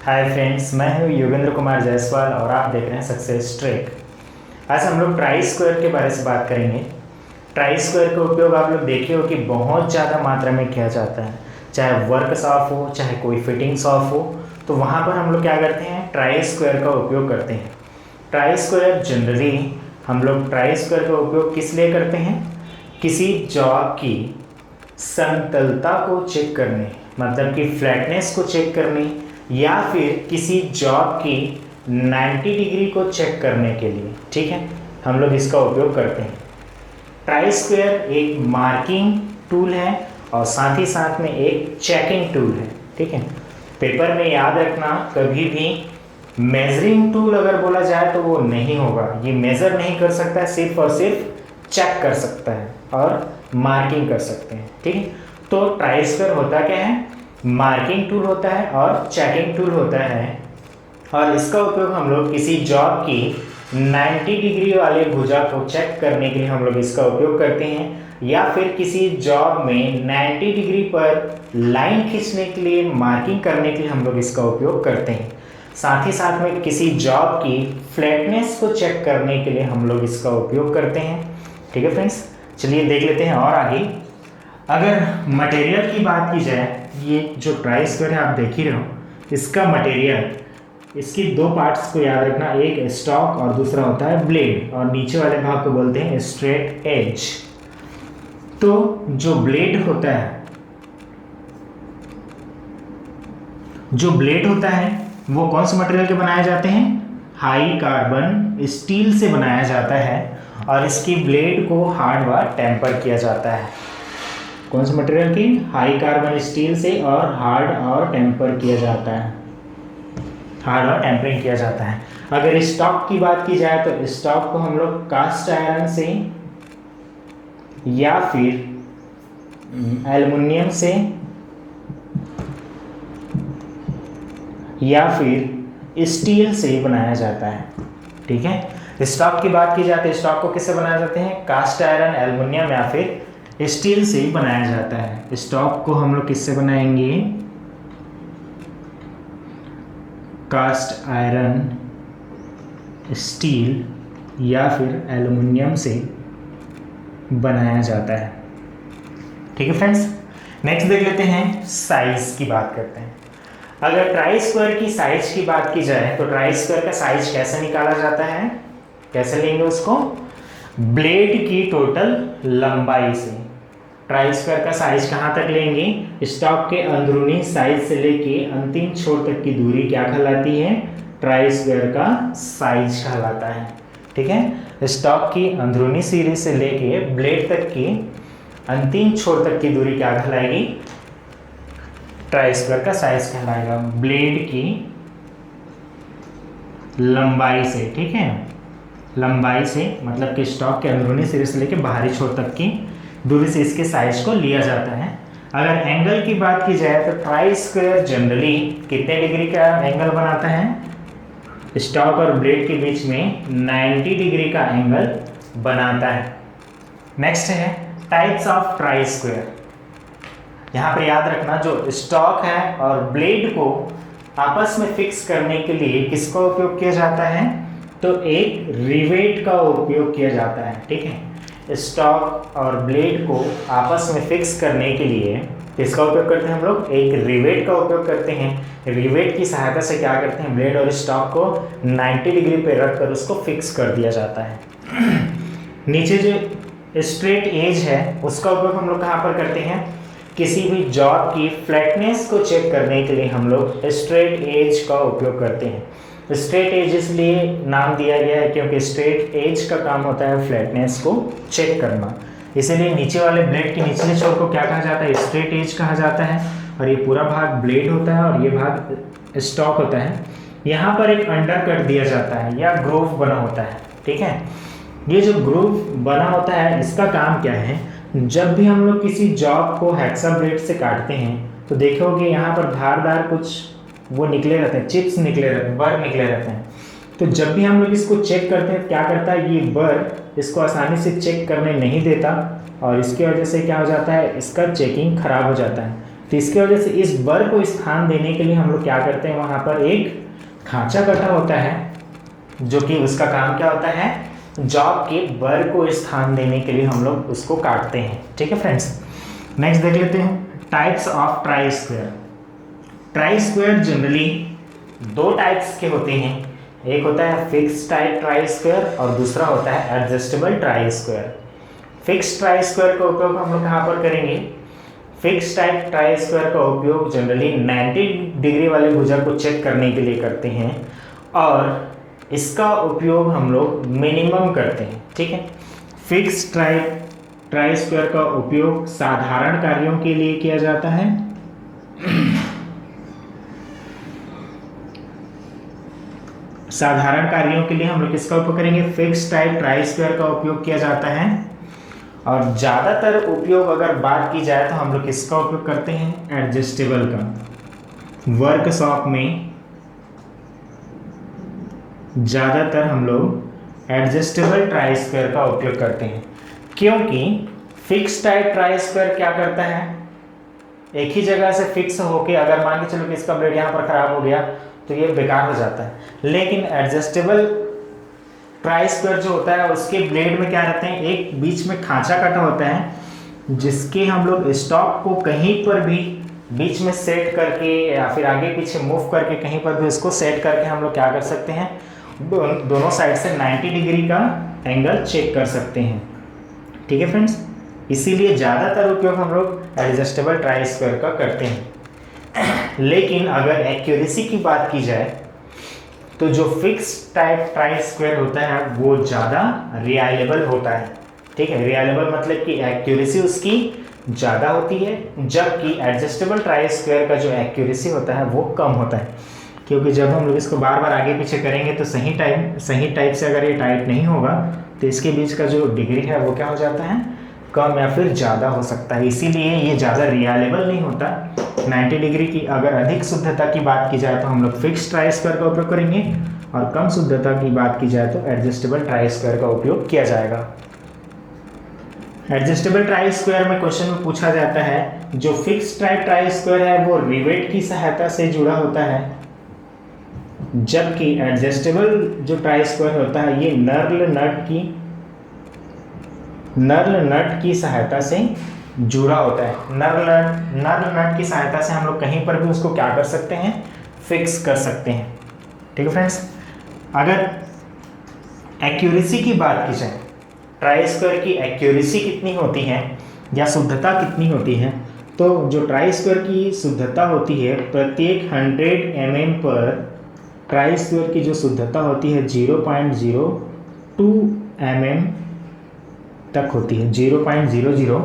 Hi friends, मैं हूँ योगेंद्र कुमार जायसवाल और आप देख रहे हैं सक्सेस ट्रैक। आज हम लोग ट्राई स्क्वायर के बारे में बात करेंगे। ट्राई स्क्वायर का उपयोग आप लोग देखे हो कि बहुत ज़्यादा मात्रा में किया जाता है, चाहे वर्क शॉप हो चाहे कोई फिटिंग शॉप हो, तो वहाँ पर हम लोग क्या करते हैं, ट्राई स्क्वायर का उपयोग करते हैं। ट्राई स्क्वायर जनरली हम लोग ट्राई स्क्वायर का उपयोग किस लिए करते हैं, किसी जॉब की समतलता को चेक करने, मतलब कि फ्लैटनेस को चेक करने, या फिर किसी जॉब की 90 डिग्री को चेक करने के लिए, ठीक है, हम लोग इसका उपयोग करते हैं। ट्राई स्क्वायर एक मार्किंग टूल है और साथ ही साथ में एक चेकिंग टूल है, ठीक है। पेपर में याद रखना, कभी भी मेजरिंग टूल अगर बोला जाए तो वो नहीं होगा, ये मेज़र नहीं कर सकता है, सिर्फ और सिर्फ चेक कर सकता है और मार्किंग कर सकते हैं, ठीक है। तो ट्राई स्क्वायर होता क्या है, मार्किंग टूल होता है और चेकिंग टूल होता है, और इसका उपयोग हम लोग किसी जॉब की 90 डिग्री वाले भुजा को चेक करने के लिए हम लोग इसका उपयोग करते हैं, या फिर किसी जॉब में 90 डिग्री पर लाइन खींचने के लिए, मार्किंग करने के लिए हम लोग इसका उपयोग करते हैं। साथ ही साथ में किसी जॉब की फ्लैटनेस को चेक करने के लिए हम लोग इसका उपयोग करते हैं, ठीक है फ्रेंड्स। चलिए देख लेते हैं और आगे। अगर मटेरियल की बात की जाए, ये जो ट्राई स्क्वायर है आप देख ही रहे हो, इसका मटेरियल, इसकी दो पार्ट्स को याद रखना, एक स्टॉक और दूसरा होता है ब्लेड, और नीचे वाले भाग को बोलते हैं स्ट्रेट एज। तो जो ब्लेड होता है वो कौन से मटेरियल के बनाए जाते हैं, हाई कार्बन स्टील से बनाया जाता है, और इसकी ब्लेड को हार्ड व टेम्पर किया जाता है। कौन से मटेरियल की, हाई कार्बन स्टील से, और हार्ड और टेम्पर किया जाता है, हार्ड और टेम्परिंग किया जाता है। अगर स्टॉक की बात की जाए तो स्टॉक को हम लोग कास्ट आयरन से या फिर एल्युमिनियम से या फिर स्टील से बनाया जाता है, ठीक है। स्टॉक की बात की जाए तो स्टॉक को किससे बनाए जाते हैं, कास्ट आयरन, एल्युमिनियम या फिर स्टील से बनाया जाता है। स्टॉक को हम लोग किससे बनाएंगे, कास्ट आयरन, स्टील या फिर एल्युमिनियम से बनाया जाता है, ठीक है फ्रेंड्स। नेक्स्ट देख लेते हैं, साइज की बात करते हैं। अगर ट्राई स्क्वायर की साइज की बात की जाए तो ट्राई स्क्वायर का साइज कैसे निकाला जाता है, कैसे लेंगे उसको, ब्लेड की टोटल लंबाई से। ट्राई स्क्वायर का साइज कहाँ तक लेंगे, स्टॉक के अंदरूनी साइज से लेके अंतिम छोर तक की दूरी क्या कहलाती है, ट्राई स्क्वायर का साइज कहलाता है, ठीक है। स्टॉक की अंदरूनी सिरे से लेके ब्लेड तक की अंतिम छोर तक की दूरी क्या कहलाएगी, ट्राई स्क्वायर का साइज कहलाएगा, ब्लेड की लंबाई से, ठीक है। लंबाई से मतलब कि स्टॉक के अंदरूनी सिरे से लेके बाहरी छोर तक की दूरी से इसके साइज को लिया जाता है। अगर एंगल की बात की जाए तो ट्राई स्क्वायर जनरली कितने डिग्री का एंगल बनाता है, स्टॉक और ब्लेड के बीच में 90 डिग्री का एंगल बनाता है। नेक्स्ट है टाइप्स ऑफ ट्राई स्क्वायर। यहाँ पर याद रखना, जो स्टॉक है और ब्लेड को आपस में फिक्स करने के लिए किसका उपयोग किया जाता है, तो एक रिवेट का उपयोग किया जाता है, ठीक है। स्टॉक और ब्लेड को आपस में फिक्स करने के लिए किसका उपयोग करते हैं हम लोग, एक रिवेट का उपयोग करते हैं। रिवेट की सहायता से क्या करते हैं, ब्लेड और स्टॉक को 90 डिग्री पे रख कर उसको फिक्स कर दिया जाता है। नीचे जो स्ट्रेट एज है उसका उपयोग हम लोग कहाँ पर करते हैं, किसी भी जॉब की फ्लैटनेस को चेक करने के लिए हम लोग स्ट्रेट एज का उपयोग करते हैं। स्ट्रेट एज इसलिए नाम दिया गया है क्योंकि स्ट्रेट एज का काम होता है फ्लैटनेस को चेक करना, इसीलिए नीचे वाले ब्लेड के निचले छोर को क्या कहा जाता है, स्ट्रेट एज कहा जाता है, और ये पूरा भाग ब्लेड होता है और ये भाग स्टॉक होता है। यहाँ पर एक अंडर कट दिया जाता है या ग्रूव बना होता है, ठीक है। ये जो ग्रूव बना होता है इसका काम क्या है, जब भी हम लोग किसी जॉब को हेक्सा ब्लेड से काटते हैं तो देखोगे यहाँ पर धारदार कुछ वो निकले रहते हैं, चिप्स निकले रहते हैं, बर निकले रहते हैं। तो जब भी हम लोग इसको चेक करते हैं क्या करता है, ये बर इसको आसानी से चेक करने नहीं देता, और इसकी वजह से क्या हो जाता है, इसका चेकिंग खराब हो जाता है। तो इसकी वजह से इस बर को स्थान देने के लिए हम लोग क्या करते हैं, वहाँ पर एक खांचा कटा होता है जो कि उसका काम क्या होता है, जॉब के बर को स्थान देने के लिए हम लोग उसको काटते हैं। ठीक है फ्रेंड्स, नेक्स्ट देख लेते हैं types of try square. Try square generally दो टाइप्स के होते हैं, एक होता है फिक्स टाइप ट्राई स्क्वायर और दूसरा होता है adjustable try square. Fix try square का उपयोग हम लोग कहाँ पर करेंगे, फिक्स टाइप ट्राई स्क्वायर का उपयोग जनरली 90 डिग्री वाले भुजा को चेक करने के लिए करते हैं और इसका उपयोग हम लोग मिनिमम करते हैं। ठीक है, फिक्स ट्राई स्क्वायर का उपयोग साधारण कार्यों के लिए किया जाता है साधारण कार्यों के लिए हम लोग किसका उपयोग करेंगे, फिक्स टाइप ट्राई स्क्वायर का उपयोग किया जाता है। और ज़्यादातर उपयोग अगर बात की जाए तो हम लोग किसका उपयोग करते हैं, एडजस्टेबल का। वर्कशॉप में ज़्यादातर हम लोग एडजस्टेबल ट्राई स्क्वायर का उपयोग करते हैं, क्योंकि फिक्स टाइप ट्राई स्क्वायर क्या करता है, एक ही जगह से फिक्स होके अगर मान के चलो कि इसका ब्लेड यहाँ पर खराब हो गया तो ये बेकार हो जाता है। लेकिन एडजस्टेबल ट्राई स्क्वायर जो होता है उसके ब्लेड में क्या रहते हैं, एक बीच में खांचा कटा होता है जिसके हम लोग स्टॉक को कहीं पर भी बीच में सेट करके या फिर आगे पीछे मूव करके कहीं पर भी उसको सेट करके हम लोग क्या कर सकते हैं, दोनों साइड से 90 डिग्री का एंगल चेक कर सकते हैं। ठीक है फ्रेंड्स, इसीलिए ज़्यादातर उपयोग हम लोग एडजस्टेबल ट्राई स्क्वायर का करते हैं। लेकिन अगर एक्यूरेसी की बात की जाए तो जो फिक्स टाइप ट्राई स्क्वायर होता है वो ज़्यादा रिलायबल होता है। ठीक है, रिलायबल मतलब कि एक्यूरेसी उसकी ज़्यादा होती है, जबकि एडजस्टेबल ट्राई स्क्वायर का जो एक्यूरेसी होता है वो कम होता है, क्योंकि जब हम लोग इसको बार बार आगे पीछे करेंगे तो सही टाइप से अगर ये टाइट नहीं होगा तो इसके बीच का जो डिग्री है वो क्या हो जाता है, कम या फिर ज़्यादा हो सकता है। इसीलिए ये ज़्यादा रिलायबल नहीं होता। 90 डिग्री की अगर अधिक शुद्धता की बात की जाए तो हम लोग फिक्स ट्राई स्क्वायर का उपयोग करेंगे और कम शुद्धता की बात की जाए तो एडजस्टेबल ट्राई स्क्वायर का उपयोग किया जाएगा। एडजस्टेबल ट्राई स्क्वायर में क्वेश्चन में पूछा जाता है जो फिक्स टाइप ट्राई स्क्वायर है वो रिवेट की सहायता से जुड़ा होता है, जबकि एडजस्टेबल जो ट्राई स्क्वायर होता है ये नर्ल नट की सहायता से जुड़ा होता है। नर्ल नट की सहायता से हम लोग कहीं पर भी उसको क्या कर सकते हैं, फिक्स कर सकते हैं। ठीक है फ्रेंड्स, अगर एक्यूरेसी की बात की जाए, ट्राई स्क्वायर की एक्यूरेसी कितनी होती है या शुद्धता कितनी होती है, तो जो ट्राई स्क्वायर की शुद्धता होती है प्रत्येक 100 mm पर ट्राई स्क्वायर की जो शुद्धता होती है 0.02 mm तक होती है। 0.002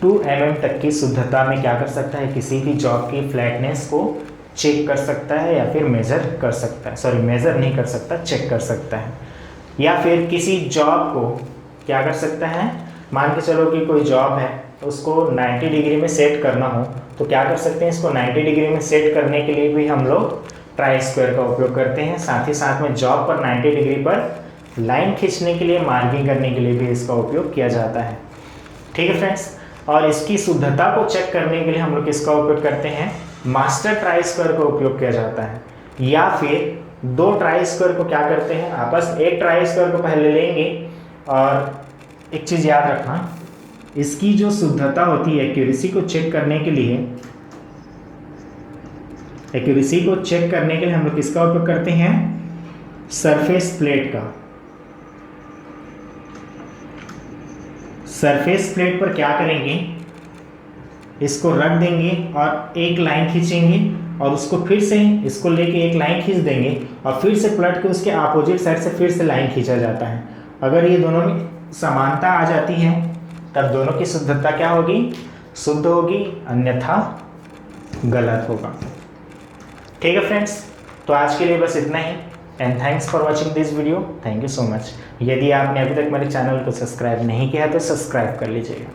mm तक की शुद्धता में क्या कर सकता है, किसी भी जॉब की फ्लैटनेस को चेक कर सकता है या फिर मेज़र कर सकता है, मेज़र नहीं कर सकता, चेक कर सकता है। या फिर किसी जॉब को क्या कर सकता है, मान के चलो कि कोई जॉब है उसको 90 डिग्री में सेट करना हो तो क्या कर सकते हैं, इसको 90 डिग्री में सेट करने के लिए भी हम लोग ट्राई स्क्वायर का उपयोग करते हैं। साथ ही साथ में जॉब पर 90 डिग्री पर लाइन खींचने के लिए, मार्किंग करने के लिए भी इसका उपयोग किया जाता है। ठीक है फ्रेंड्स, और इसकी शुद्धता को चेक करने के लिए हम लोग इसका उपयोग करते हैं, मास्टर ट्राई स्क्वायर का उपयोग किया जाता है। या फिर दो ट्राई स्क्वायर को क्या करते हैं, आपस एक ट्राई स्क्वायर को पहले लेंगे और एक चीज़ याद रखना, इसकी जो शुद्धता होती है एक्यूरेसी को चेक करने के लिए, हम लोग किसका उपयोग करते हैं, सरफेस प्लेट का। सरफेस प्लेट पर क्या करेंगे, इसको रख देंगे और एक लाइन खींचेंगे और उसको फिर से इसको लेके एक लाइन खींच देंगे और फिर से पलट के उसके अपोजिट साइड से फिर से लाइन खींचा जाता है। अगर ये दोनों में समानता आ जाती है तब दोनों की शुद्धता क्या होगी, शुद्ध होगी, अन्यथा गलत होगा। ठीक है फ्रेंड्स, तो आज के लिए बस इतना ही and thanks for watching this video. Thank you so much. यदि आपने अभी तक मेरे चैनल को सब्सक्राइब नहीं किया है तो सब्सक्राइब कर लीजिएगा।